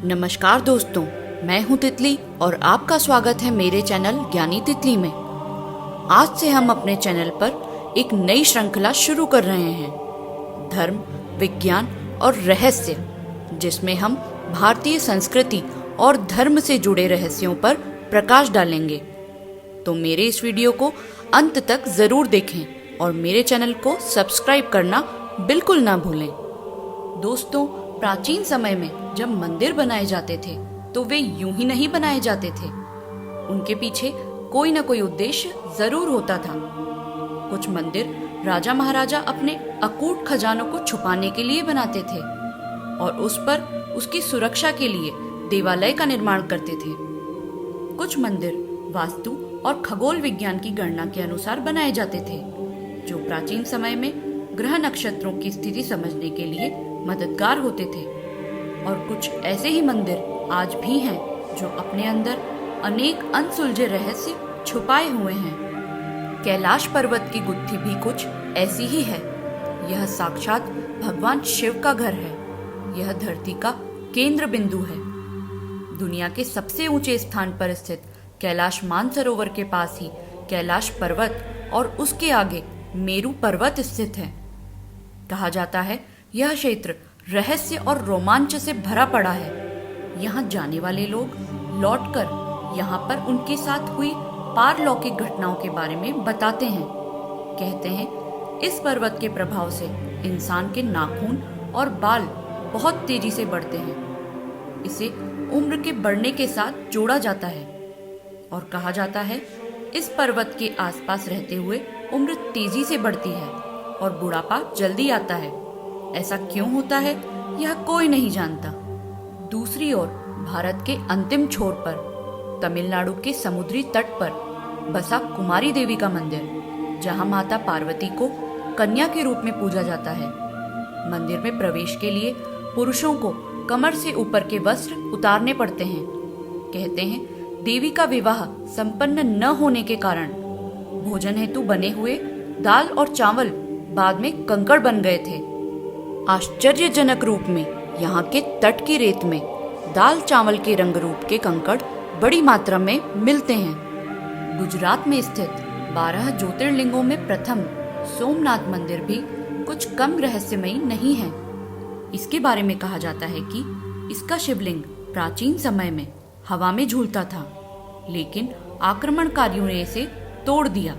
नमस्कार दोस्तों, मैं हूं तितली और आपका स्वागत है मेरे चैनल ज्ञानी तितली में। आज से हम अपने चैनल पर एक नई श्रृंखला शुरू कर रहे हैं, धर्म, विज्ञान और रहस्य, जिसमें हम भारतीय संस्कृति और धर्म से जुड़े रहस्यों पर प्रकाश डालेंगे। तो मेरे इस वीडियो को अंत तक जरूर देखें और मेरे चैनल को सब्सक्राइब करना बिल्कुल ना भूलें। दोस्तों, प्राचीन समय में जब मंदिर बनाए जाते थे तो वे यूं ही नहीं बनाए जाते थे। उनके पीछे कोई ना कोई उद्देश्य जरूर होता था। कुछ मंदिर राजा महाराजा अपने अकूट खजानों को छुपाने के लिए बनाते थे और उस पर उसकी सुरक्षा के लिए देवालय का निर्माण करते थे। कुछ मंदिर वास्तु और खगोल विज्ञान की गणना के अनुसार बनाए जाते थे, जो प्राचीन समय में ग्रह नक्षत्रों की स्थिति समझने के लिए मददगार होते थे। और कुछ ऐसे ही मंदिर आज भी हैं जो अपने अंदर अनेक अनसुलझे रहस्य छुपाए हुए हैं। कैलाश पर्वत की गुत्थी भी कुछ ऐसी ही है। यह साक्षात भगवान शिव का घर है। यह धरती का केंद्र बिंदु है। दुनिया के सबसे ऊंचे स्थान पर स्थित कैलाश मानसरोवर के पास ही कैलाश पर्वत और उसके आगे मेरू पर्वत स्थित है। कहा जाता है यह क्षेत्र रहस्य और रोमांच से भरा पड़ा है। यहाँ जाने वाले लोग लौटकर यहाँ पर उनके साथ हुई पारलौकिक घटनाओं के बारे में बताते हैं। कहते हैं इस पर्वत के प्रभाव से इंसान के नाखून और बाल बहुत तेजी से बढ़ते हैं। इसे उम्र के बढ़ने के साथ जोड़ा जाता है और कहा जाता है इस पर्वत के आसपास रहते हुए उम्र तेजी से बढ़ती है और बुढ़ापा जल्दी आता है। ऐसा क्यों होता है यह कोई नहीं जानता। दूसरी ओर भारत के अंतिम छोर पर तमिलनाडु के समुद्री तट पर बसा कुमारी देवी का मंदिर, जहां माता पार्वती को कन्या के रूप में पूजा जाता है। मंदिर में प्रवेश के लिए पुरुषों को कमर से ऊपर के वस्त्र उतारने पड़ते हैं। कहते हैं देवी का विवाह संपन्न न होने के कारण भोजन हेतु बने हुए दाल और चावल बाद में कंकड़ बन गए थे। आश्चर्यजनक रूप में यहाँ के तट की रेत में दाल चावल के रंग रूप के कंकड़ बड़ी मात्रा में मिलते हैं। गुजरात में स्थित 12 ज्योतिर्लिंगों में प्रथम सोमनाथ मंदिर भी कुछ कम रहस्यमयी नहीं है। इसके बारे में कहा जाता है कि इसका शिवलिंग प्राचीन समय में हवा में झूलता था, लेकिन आक्रमणकारियों ने इसे तोड़ दिया।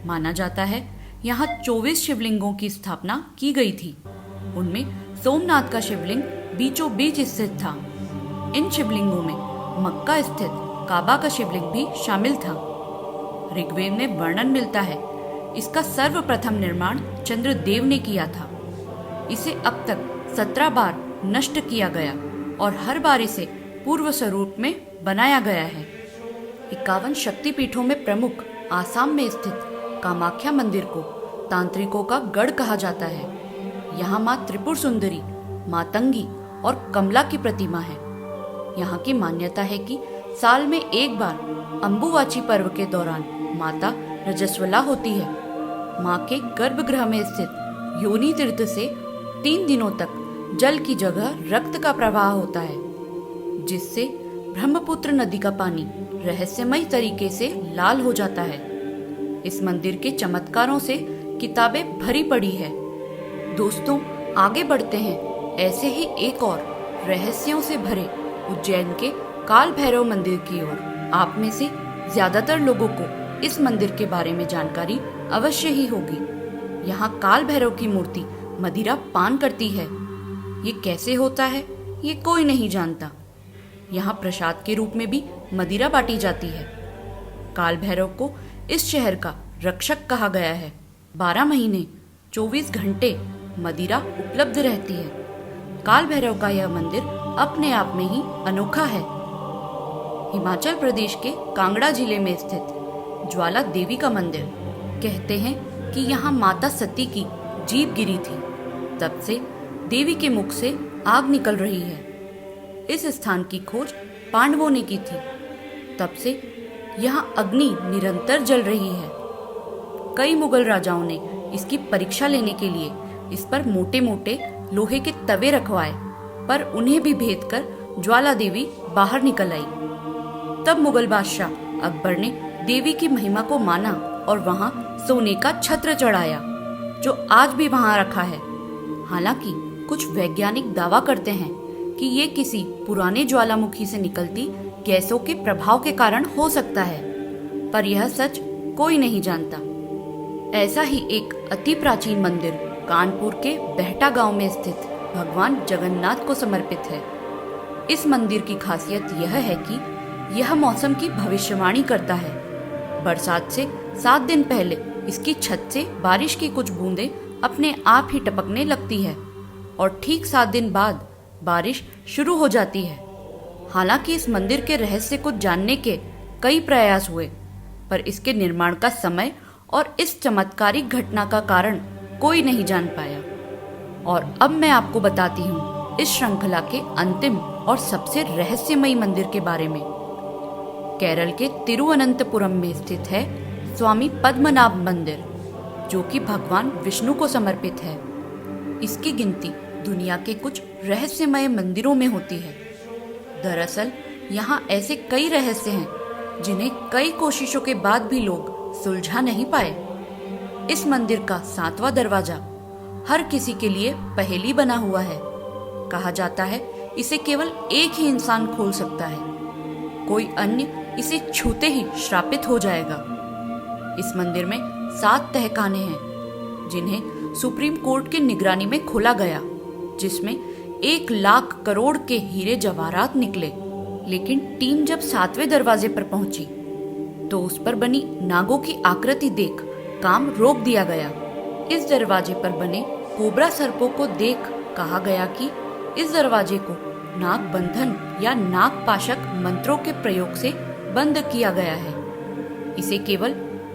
माना जाता है यहाँ 24 शिवलिंगों की स्थापना की गई थी। उनमें सोमनाथ का शिवलिंग बीचों बीच स्थित था। इन शिवलिंगों में मक्का स्थित काबा का शिवलिंग भी शामिल था। ऋग्वेद में वर्णन मिलता है इसका सर्वप्रथम निर्माण चंद्रदेव ने किया था। इसे अब तक 17 बार नष्ट किया गया और हर बार इसे पूर्व स्वरूप में बनाया गया है। 51 शक्तिपीठों में प्रमुख आसाम में स्थित कामाख्या मंदिर को तांत्रिकों का गढ़ कहा जाता है। यहाँ माँ त्रिपुर सुंदरी, मातंगी और कमला की प्रतिमा है। यहाँ की मान्यता है कि साल में एक बार अंबुवाची पर्व के दौरान माता रजस्वला होती है। माँ के गर्भगृह में स्थित योनि तीर्थ से 3 दिनों तक जल की जगह रक्त का प्रवाह होता है, जिससे ब्रह्मपुत्र नदी का पानी रहस्यमय तरीके से लाल हो जाता है। इस मंदिर के चमत्कारों से किताबें भरी पड़ी है। दोस्तों, आगे बढ़ते हैं ऐसे ही एक और रहस्यों से भरे उज्जैन के काल भैरव मंदिर की ओर। आप में से ज्यादातर लोगों को इस मंदिर के बारे में जानकारी अवश्य ही होगी। यहाँ काल भैरव की मूर्ति मदिरा पान करती है। ये कैसे होता है ये कोई नहीं जानता। यहाँ प्रसाद के रूप में भी मदिरा बांटी जाती है। काल भैरव को इस शहर का रक्षक कहा गया है। 12 महीने 24 घंटे मदिरा उपलब्ध रहती है। काल भैरव का यह मंदिर अपने आप में ही अनोखा है। हिमाचल प्रदेश के कांगड़ा जिले में स्थित ज्वाला देवी का मंदिर, कहते हैं कि यहाँ माता सती की जीभ गिरी थी, तब से देवी के मुख से आग निकल रही है। इस स्थान की खोज पांडवों ने की थी, तब से यहाँ अग्नि निरंतर जल रही है। कई मुगल राजाओं ने इसकी परीक्षा लेने के लिए इस पर मोटे मोटे लोहे के तवे रखवाए, पर उन्हें भी भेद कर ज्वाला देवी बाहर निकल आई। तब मुगल बादशाह अकबर ने देवी की महिमा को माना और वहां सोने का छत्र चढ़ाया, जो आज भी वहां रखा है। हालांकि कुछ वैज्ञानिक दावा करते हैं कि ये किसी पुराने ज्वालामुखी से निकलती गैसों के प्रभाव के कारण हो सकता है, पर यह सच कोई नहीं जानता। ऐसा ही एक अति प्राचीन मंदिर कानपुर के बेहटा गांव में स्थित भगवान जगन्नाथ को समर्पित है। इस मंदिर की खासियत यह है कि यह मौसम की भविष्यवाणी करता है। बरसात से 7 दिन पहले इसकी छत से बारिश की कुछ बूंदें अपने आप ही टपकने लगती है और ठीक 7 दिन बाद बारिश शुरू हो जाती है। हालांकि इस मंदिर के रहस्य को जानने के कई प्रयास हुए, पर इसके निर्माण का समय और इस चमत्कारिक घटना का कारण कोई नहीं जान पाया। और अब मैं आपको बताती हूँ इस श्रृंखला के अंतिम और सबसे रहस्यमयी मंदिर के बारे में। केरल के तिरुवनंतपुरम में स्थित है स्वामी पद्मनाभ मंदिर, जो कि भगवान विष्णु को समर्पित है। इसकी गिनती दुनिया के कुछ रहस्यमय मंदिरों में होती है। दरअसल यहाँ ऐसे कई रहस्य हैं जिन्हें कई कोशिशों के बाद भी लोग सुलझा नहीं पाए। इस मंदिर का 7वां दरवाजा हर किसी के लिए पहेली बना हुआ है। कहा जाता है इसे केवल एक ही इंसान खोल सकता है, कोई अन्य इसे छूते ही श्रापित हो जाएगा। इस मंदिर में 7 तहखाने हैं जिन्हें सुप्रीम कोर्ट की निगरानी में खोला गया, जिसमें 1 लाख करोड़ के हीरे जवाहरात निकले। लेकिन टीम जब 7वें दरवाजे पर पहुंची तो उस पर बनी नागों की आकृति देख काम रोक दिया गया। इस दरवाजे पर बने कोबरा सर्पों को देख कहा गया कि इस दरवाजे को नाग बंधन या नाग पाशक मंत्रों के प्रयोग से बंद किया गया है। इसे केवल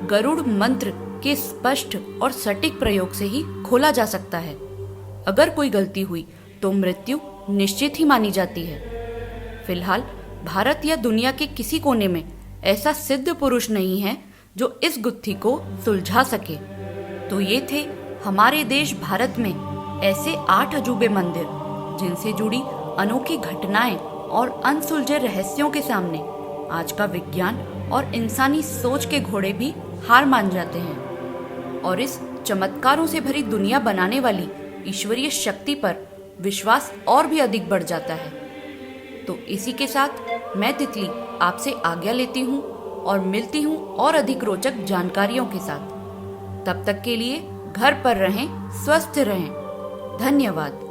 गरुड़ मंत्र के स्पष्ट और सटीक प्रयोग से ही खोला जा सकता है। अगर कोई गलती हुई तो मृत्यु निश्चित ही मानी जाती है। फिलहाल भारत या दुनिया के किसी कोने में ऐसा सिद्ध पुरुष नहीं है जो इस गुत्थी को सुलझा सके। तो ये थे हमारे देश भारत में ऐसे 8 अजूबे मंदिर जिनसे जुड़ी अनोखी घटनाएं और अनसुलझे रहस्यों के सामने आज का विज्ञान और इंसानी सोच के घोड़े भी हार मान जाते हैं और इस चमत्कारों से भरी दुनिया बनाने वाली ईश्वरीय शक्ति पर विश्वास और भी अधिक बढ़ जाता है। तो इसी के साथ मैं तितली आपसे आज्ञा लेती हूँ और मिलती हूँ और अधिक रोचक जानकारियों के साथ। तब तक के लिए घर पर रहें, स्वस्थ रहें। धन्यवाद।